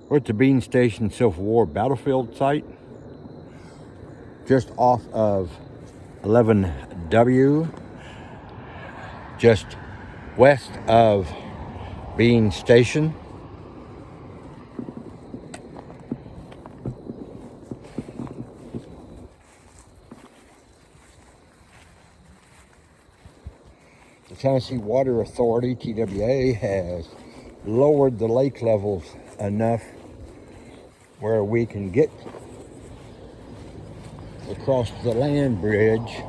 We're at the Bean Station Civil War battlefield site, just off of 11W, just west of Bean Station. The Tennessee Water Authority, TWA, has lowered the lake levels enough where we can get across the land bridge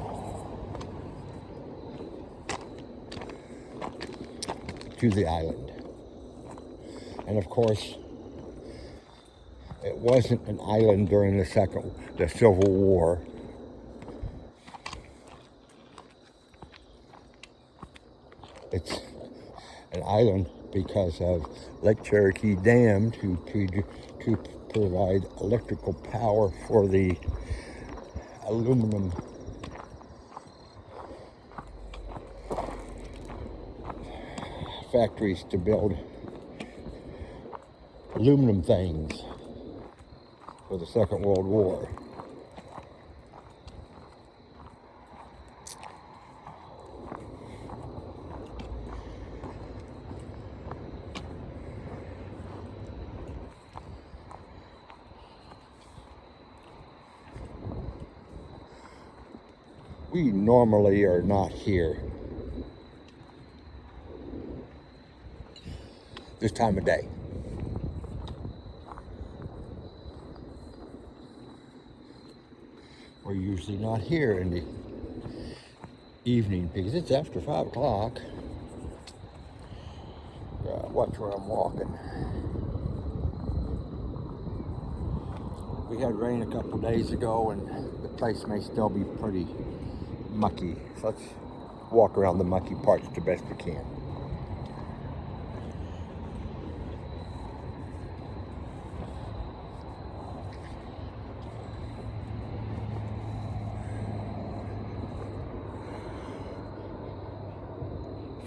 to the island. And of course, it wasn't an island during the Civil War. It's an island because of Lake Cherokee Dam to provide electrical power for the aluminum factories to build aluminum things for the Second World War. We normally are not here this time of day. We're usually not here in the evening because it's after 5 o'clock. Watch where I'm walking. We had rain a couple days ago and the place may still be pretty mucky. So let's walk around the mucky parts the best we can.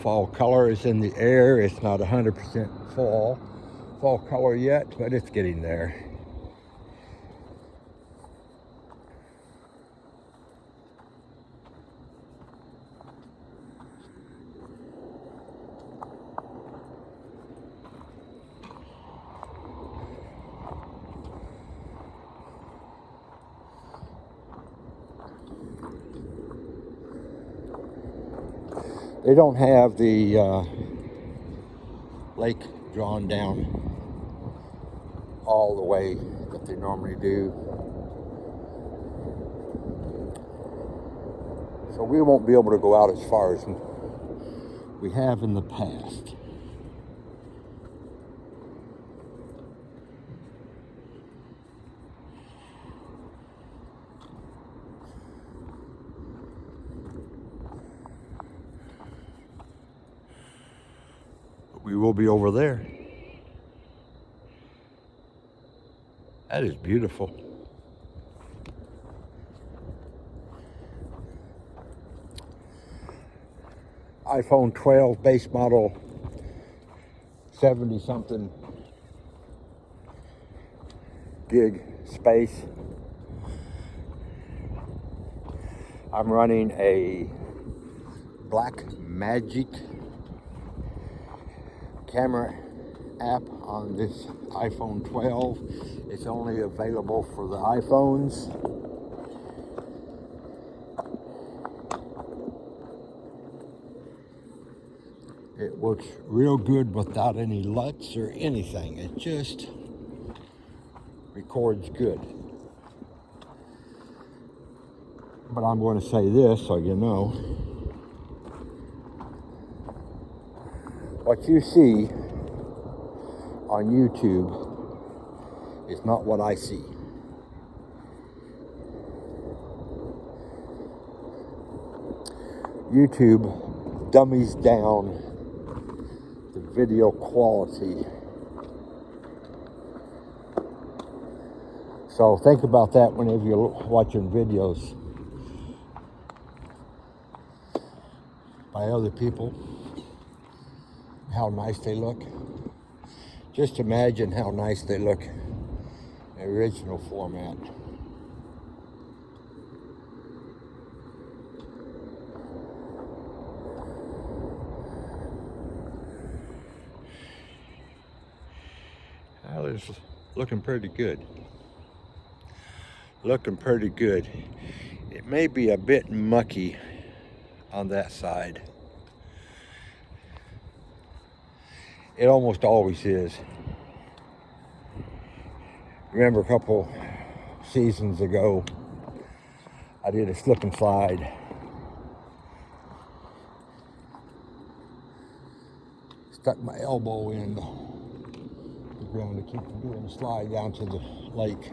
Fall color is in the air. It's not 100% fall color yet, but it's getting there. They don't have the lake drawn down all the way that they normally do. So we won't be able to go out as far as we have in the past. We will be over there. That is beautiful. iPhone 12 base model 70 something gig space. I'm running a Blackmagic camera app on this iPhone 12. It's only available for the iPhones. It works real good without any LUTs or anything. It just records good. But I'm going to say this so you know. What you see on YouTube is not what I see. YouTube dummies down the video quality. So think about that whenever you're watching videos by other people, how nice they look. Just imagine how nice they look in the original format. Well, it's looking pretty good. Looking pretty good. It may be a bit mucky on that side. It almost always is. Remember a couple seasons ago, I did a slip and slide. Stuck my elbow in the ground to keep from doing a slide down to the lake.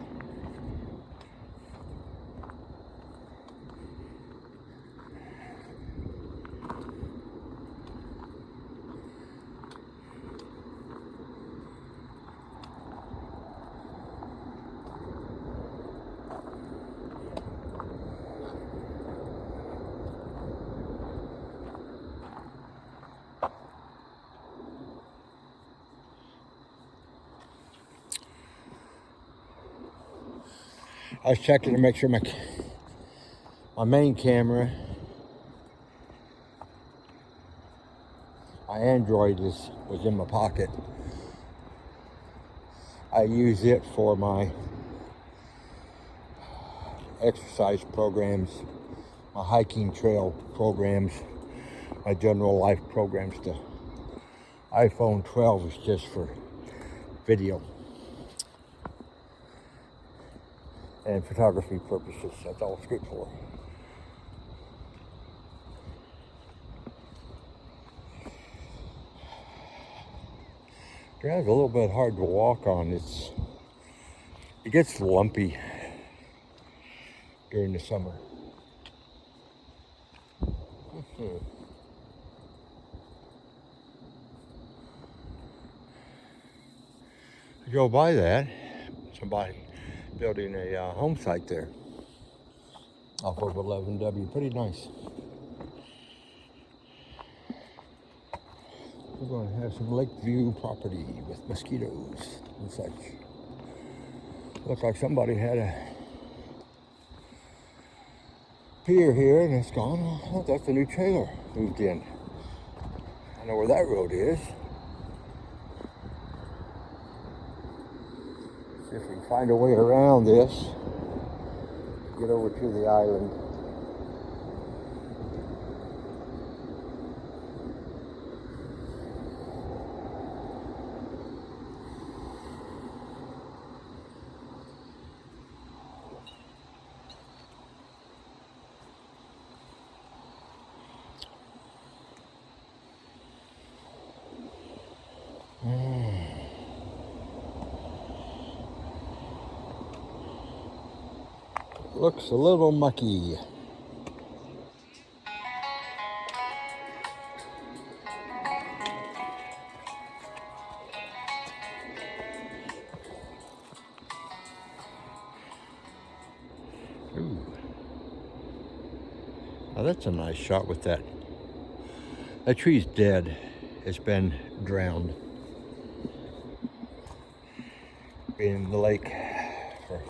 I was checking to make sure my main camera, my Android was in my pocket. I use it for my exercise programs, my hiking trail programs, my general life programs. The iPhone 12 is just for video and photography purposes. That's all it's good for. Ground's a little bit hard to walk on. It gets lumpy during the summer. I drove by that. Somebody building a home site there off of 11W. Pretty nice. We're going to have some lake view property with mosquitoes and such. Looks like somebody had a pier here and it's gone. Oh, that's a new trailer moved in. I know where that road is. See if we can find a way around this. Get over to the island. Looks a little mucky. Ooh. Now that's a nice shot with that. That tree's dead. It's been drowned. Been in the lake for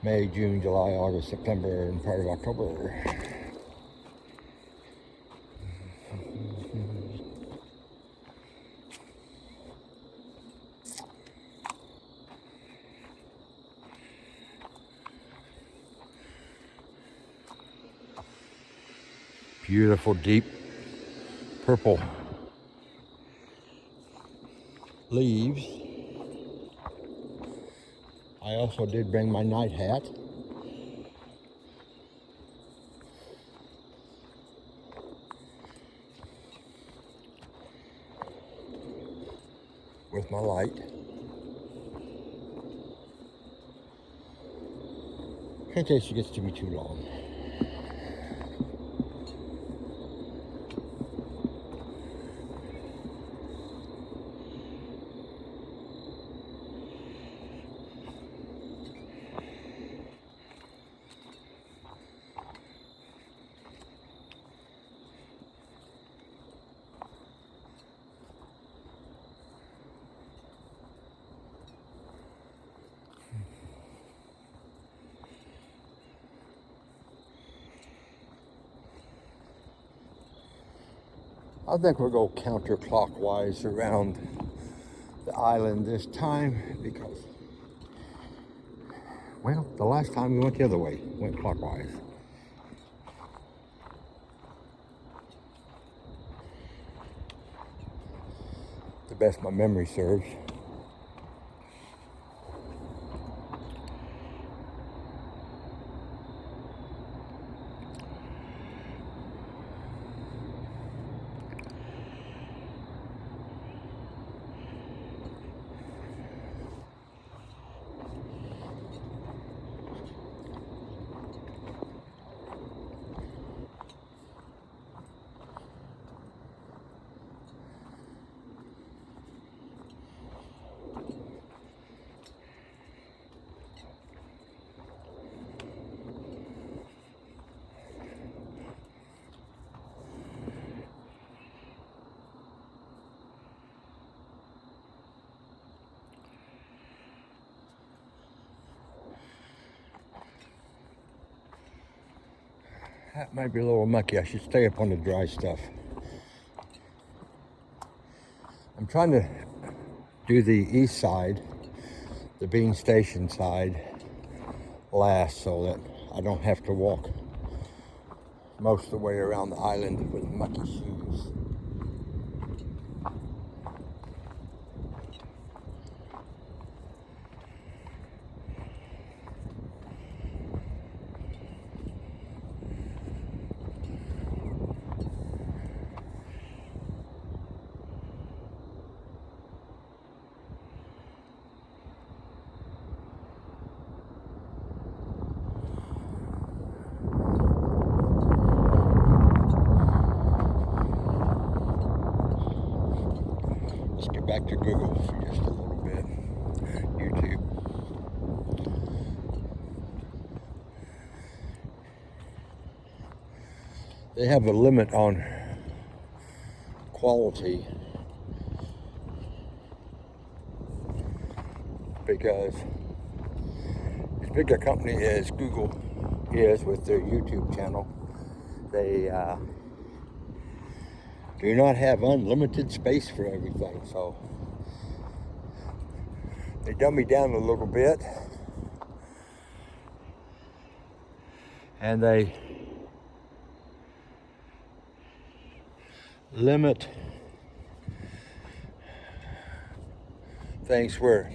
May, June, July, August, September, and part of October. Beautiful, deep purple leaves. I also did bring my night hat. With my light. In case it gets to be too long. I think we'll go counterclockwise around the island this time because, well, the last time we went the other way, went clockwise. The best my memory serves. That might be a little mucky. I should stay up on the dry stuff. I'm trying to do the east side, the Bean Station side, last so that I don't have to walk most of the way around the island with mucky shoes. Let's get back to Google for just a little bit. YouTube. They have a limit on quality because as big a company as Google is with their YouTube channel, they do not have unlimited space for everything, so they dummy down a little bit and they limit things where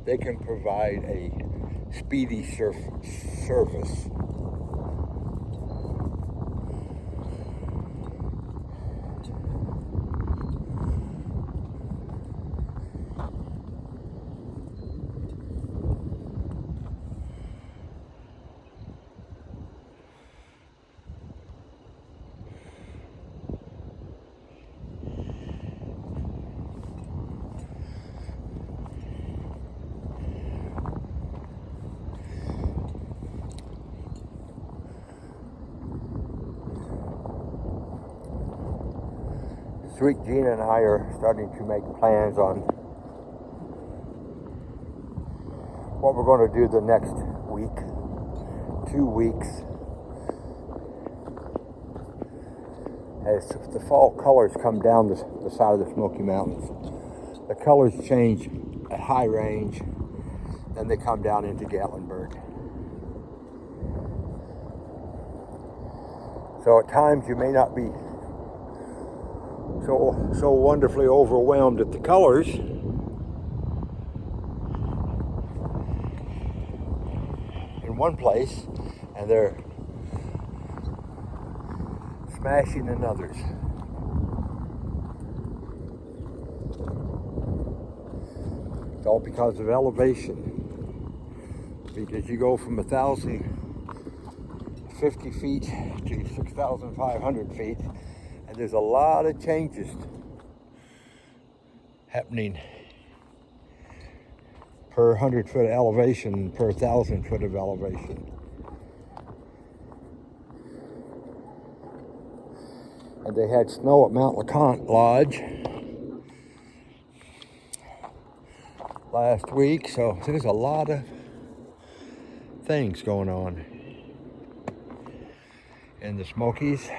they can provide a speedy service. Sweet Gina and I are starting to make plans on what we're going to do the next week, 2 weeks. As the fall colors come down the side of the Smoky Mountains, the colors change at High Range, then they come down into Gatlinburg. So at times you may not be so wonderfully overwhelmed at the colors. In one place, and they're smashing in others. It's all because of elevation. Because you go from 1,050 feet to 6,500 feet, and there's a lot of changes happening per 100-foot elevation, per 1,000-foot of elevation. And they had snow at Mount LeConte Lodge last week, so there's a lot of things going on in the Smokies.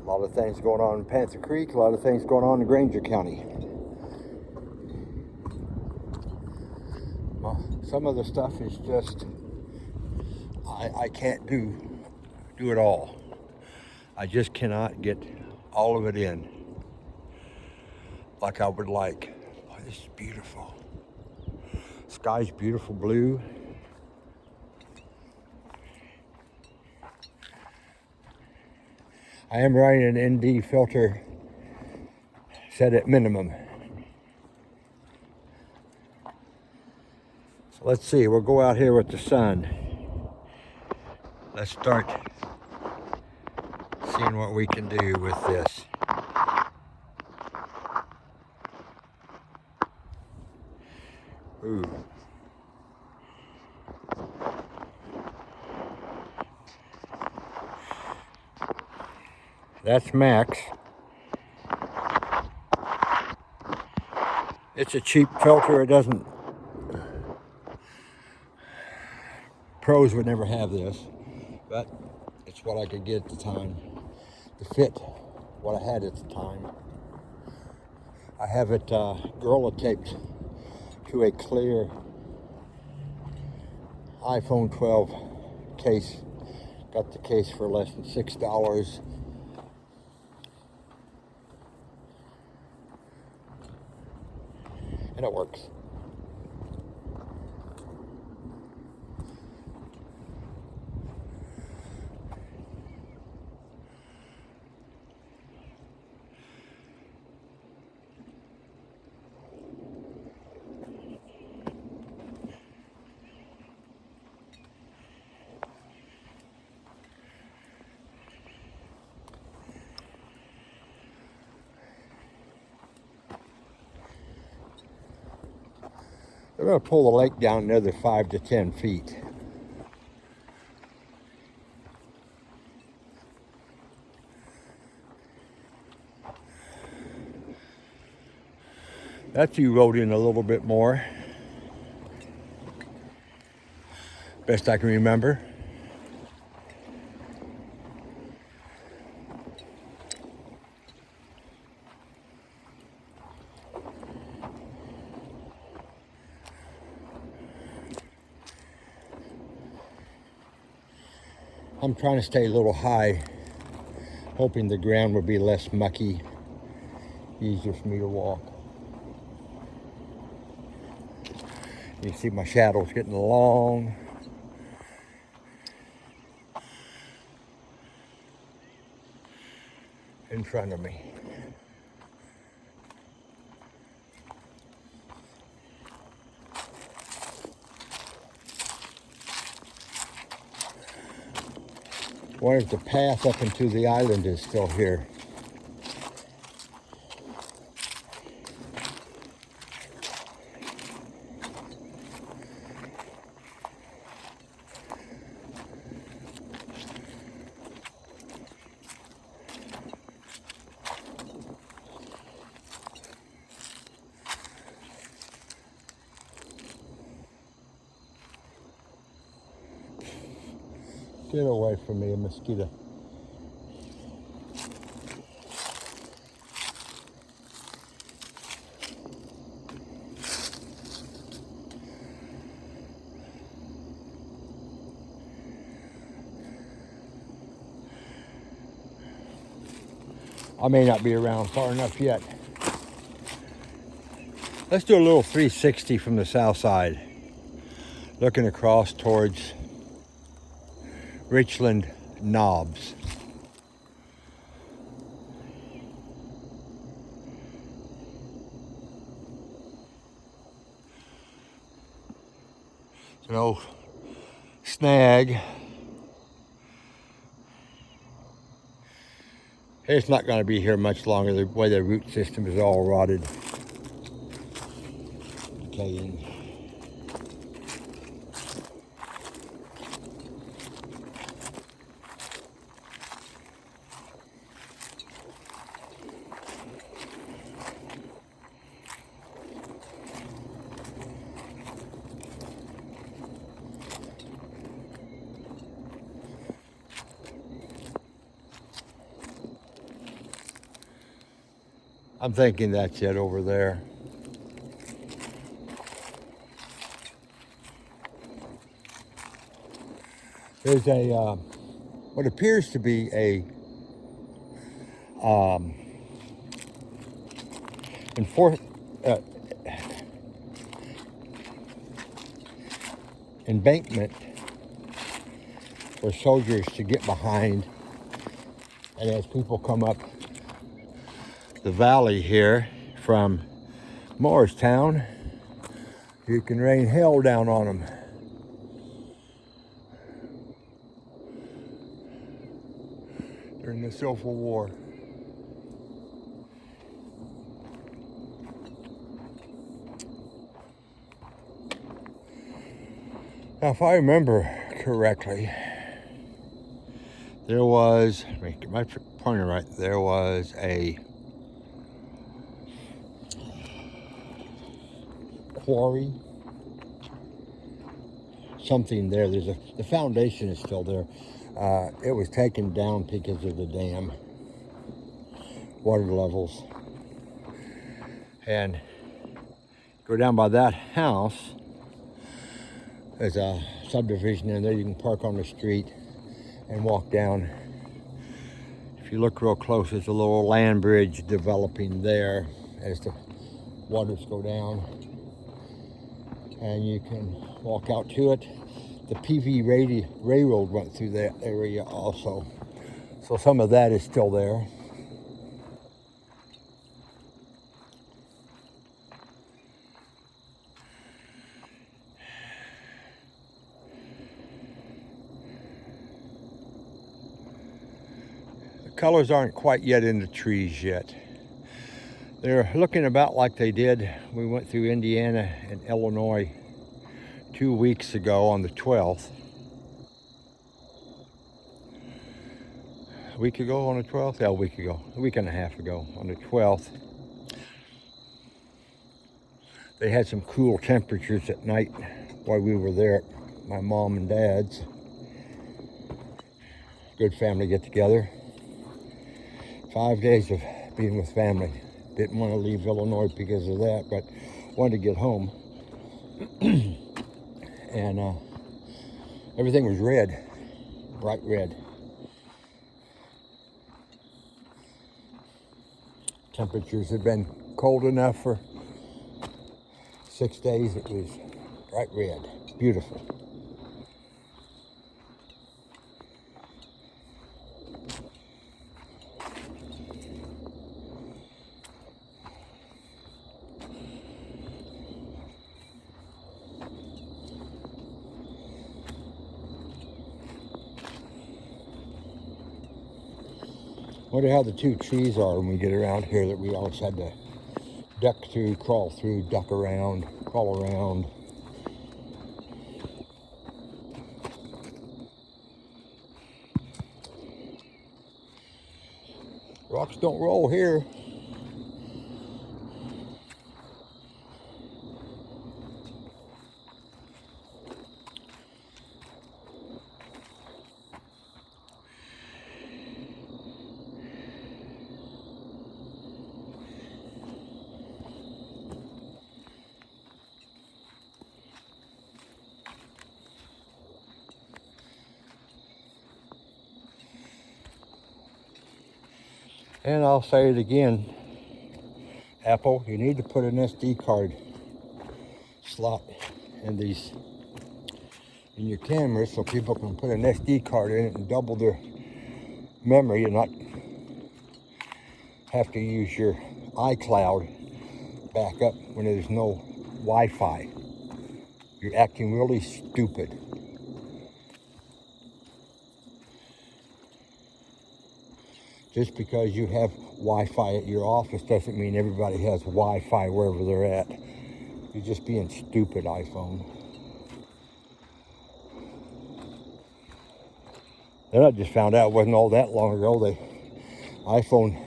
A lot of things going on in Panther Creek, a lot of things going on in Granger County. Well, some of the stuff is just, I can't do it all. I just cannot get all of it in like I would like. Boy, this is beautiful. Sky's beautiful blue. I am running an ND filter set at minimum. So let's see, we'll go out here with the sun. Let's start seeing what we can do with this. Ooh. That's max. It's a cheap filter. It doesn't, pros would never have this, but it's what I could get at the time to fit what I had at the time. I have it Gorilla taped to a clear iPhone 12 case. Got the case for less than $6. And it works. They're going to pull the lake down another 5 to 10 feet. That's eroding a little bit more. Best I can remember. I'm trying to stay a little high, hoping the ground will be less mucky, easier for me to walk. You see my shadows getting long. In front of me. Wonder if the path up into the island is still here. Get away from me, a mosquito. I may not be around far enough yet. Let's do a little 360 from the south side, looking across towards Richland Knobs. It's an old snag. It's not going to be here much longer, the way the root system is all rotted, decaying. I'm thinking that's it over there. There's a, what appears to be a uh, embankment for soldiers to get behind. And as people come up the valley here from Morristown, you can rain hell down on them. During the Civil War. Now, if I remember correctly, there was, let me get my pointer right, there was a quarry, something there. The foundation is still there. It was taken down because of the dam, water levels. And go down by that house, there's a subdivision in there. You can park on the street and walk down. If you look real close, there's a little land bridge developing there as the waters go down. And you can walk out to it. The PV Railroad went through that area also. So some of that is still there. The colors aren't quite yet in the trees yet. They're looking about like they did. We went through Indiana and Illinois 2 weeks ago on the 12th. A week ago on the 12th? Yeah, a week ago. A week and a half ago on the 12th. They had some cool temperatures at night while we were there at my mom and dad's. Good family get together. 5 days of being with family. Didn't want to leave Illinois because of that, but wanted to get home. And everything was red, bright red. Temperatures had been cold enough for 6 days. It was bright red, beautiful. Wonder how the two trees are when we get around here that we always had to duck through, crawl through, duck around, crawl around. Rocks don't roll here. And I'll say it again, Apple, you need to put an SD card slot in your cameras so people can put an SD card in it and double their memory and not have to use your iCloud backup when there's no Wi-Fi. You're acting really stupid. Just because you have Wi-Fi at your office doesn't mean everybody has Wi-Fi wherever they're at. You're just being stupid, iPhone. Then I just found out it wasn't all that long ago iPhone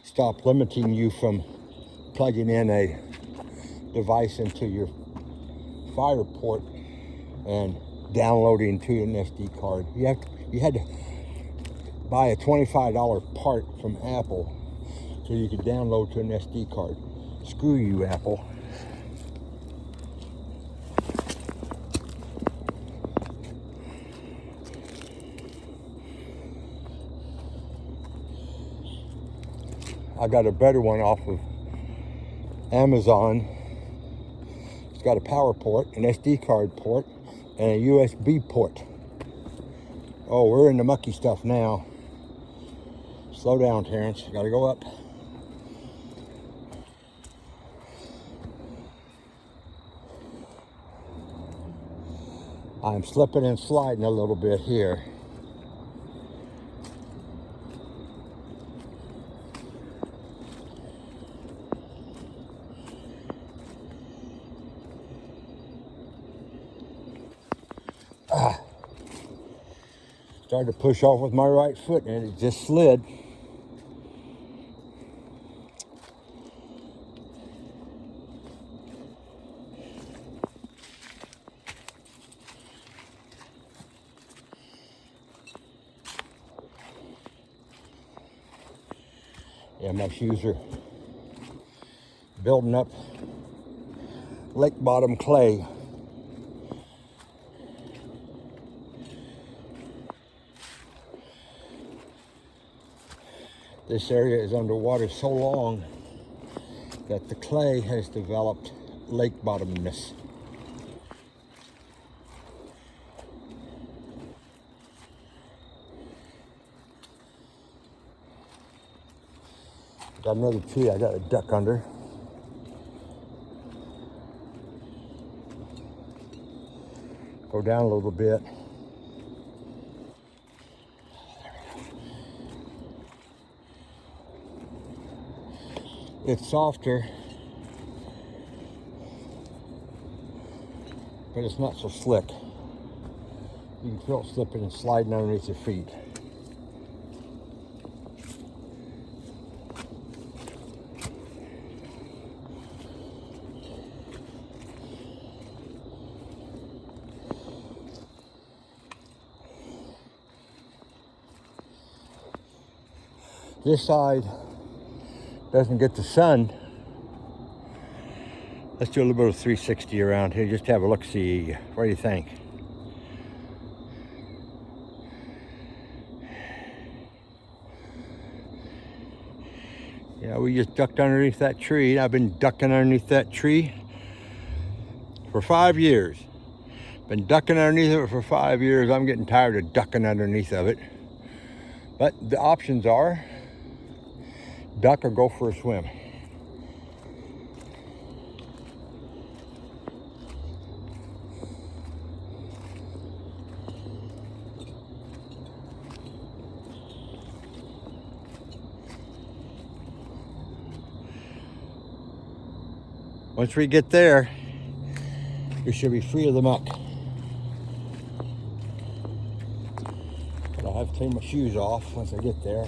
stopped limiting you from plugging in a device into your Fire port and downloading to an SD card. buy a $25 part from Apple so you could download to an SD card. Screw you, Apple. I got a better one off of Amazon. It's got a power port, an SD card port, and a USB port. Oh, we're in the mucky stuff now. Slow down, Terrence. Gotta go up. I'm slipping and sliding a little bit here. Started to push off with my right foot and it just slid. Yeah, my shoes are building up lake bottom clay. This area is underwater so long that the clay has developed lake bottomness. Got another tree I got to duck under. Go down a little bit. It's softer, but it's not so slick. You can feel it slipping and sliding underneath your feet. This side doesn't get the sun. Let's do a little bit of 360 around here, just to have a look-see. What do you think? Yeah, we just ducked underneath that tree. I've been ducking underneath that tree for 5 years. Been ducking underneath it for 5 years. I'm getting tired of ducking underneath of it. But the options are duck or go for a swim. Once we get there, we should be free of the muck. But I'll have to take my shoes off once I get there.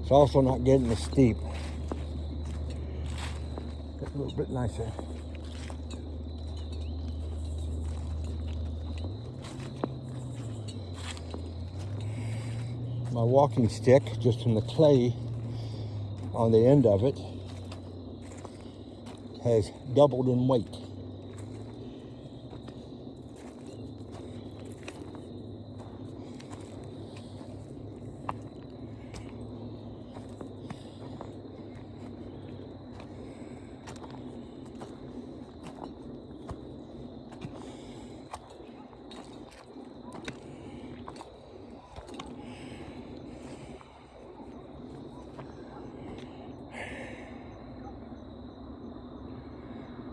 It's also not getting as steep. Get a little bit nicer. My walking stick, just from the clay on the end of it, has doubled in weight.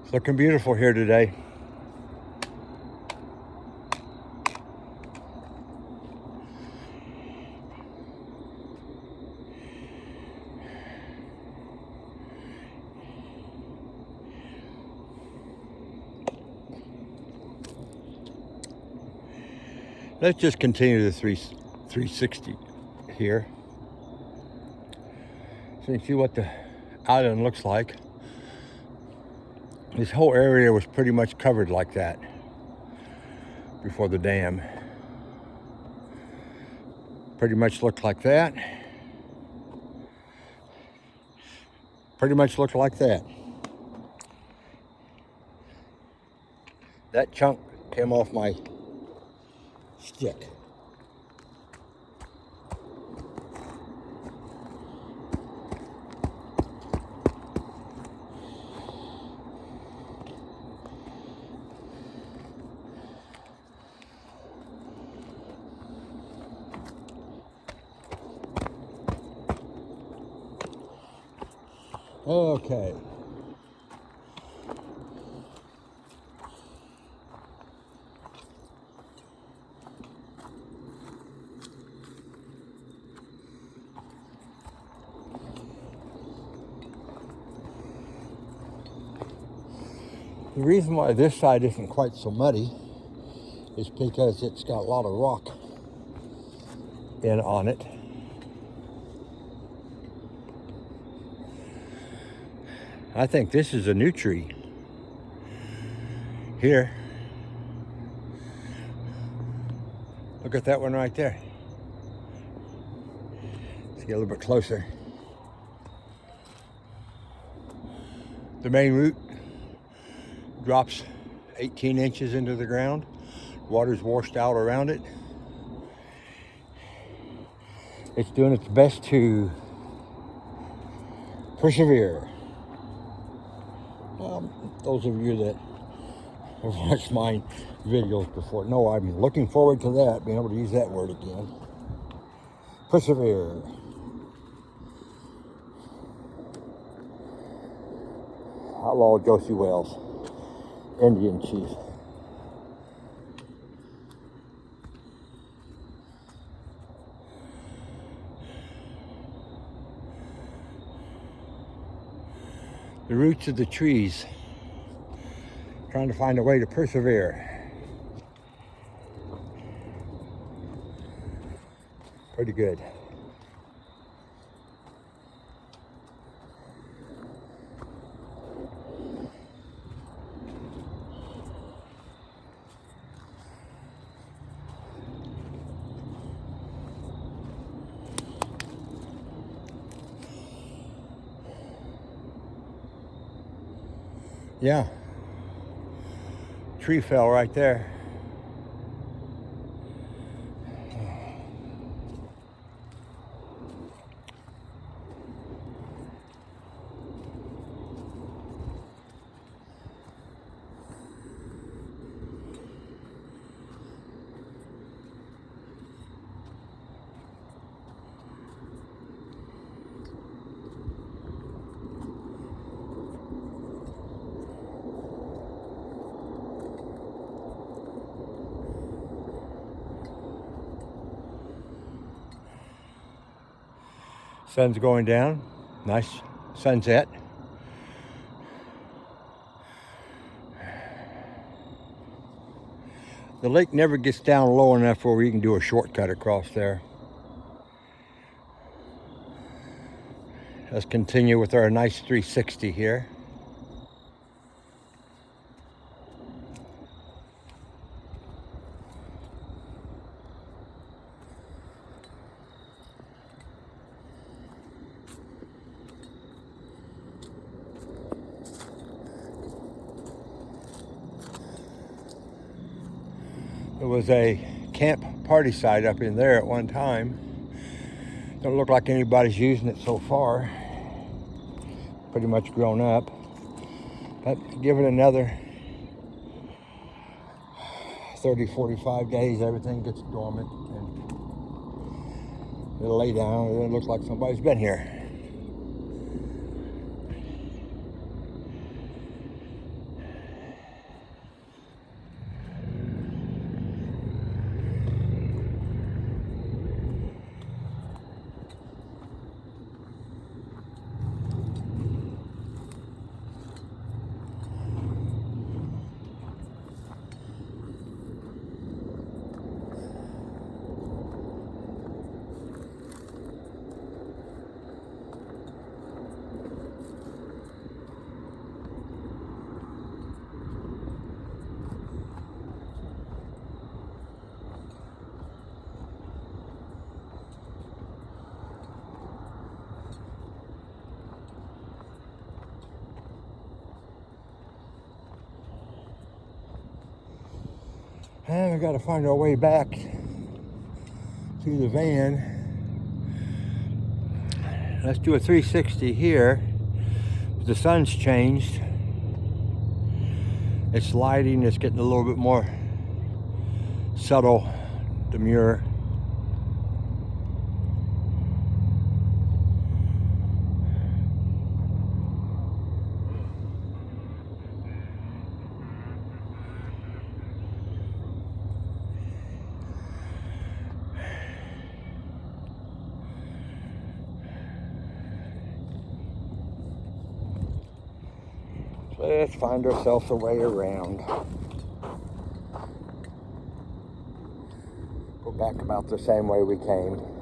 It's looking beautiful here today. Let's just continue the 360 here. So you can see what the island looks like. This whole area was pretty much covered like that before the dam. Pretty much looked like that. Pretty much looked like that. That chunk came off my stick. Okay. The reason why this side isn't quite so muddy is because it's got a lot of rock in on it. I think this is a new tree. Here. Look at that one right there. Let's get a little bit closer. The main root drops 18 inches into the ground. Water's washed out around it. It's doing its best to persevere. Those of you that have watched my videos before know I'm looking forward to that, being able to use that word again. Persevere. Outlaw Josie Wells, Indian chief. The roots of the trees, trying to find a way to persevere. Pretty good. Yeah, tree fell right there. Sun's going down. Nice sunset. The lake never gets down low enough where you can do a shortcut across there. Let's continue with our nice 360 here. There was a camp party site up in there at one time. Don't look like anybody's using it so far. Pretty much grown up. But give it another 30, 45 days, everything gets dormant and it'll lay down and it looks like somebody's been here. And we got to find our way back to the van. Let's do a 360 here. The sun's changed. It's lighting, it's getting a little bit more subtle, demure. Let's find ourselves a way around. Go back about the same way we came.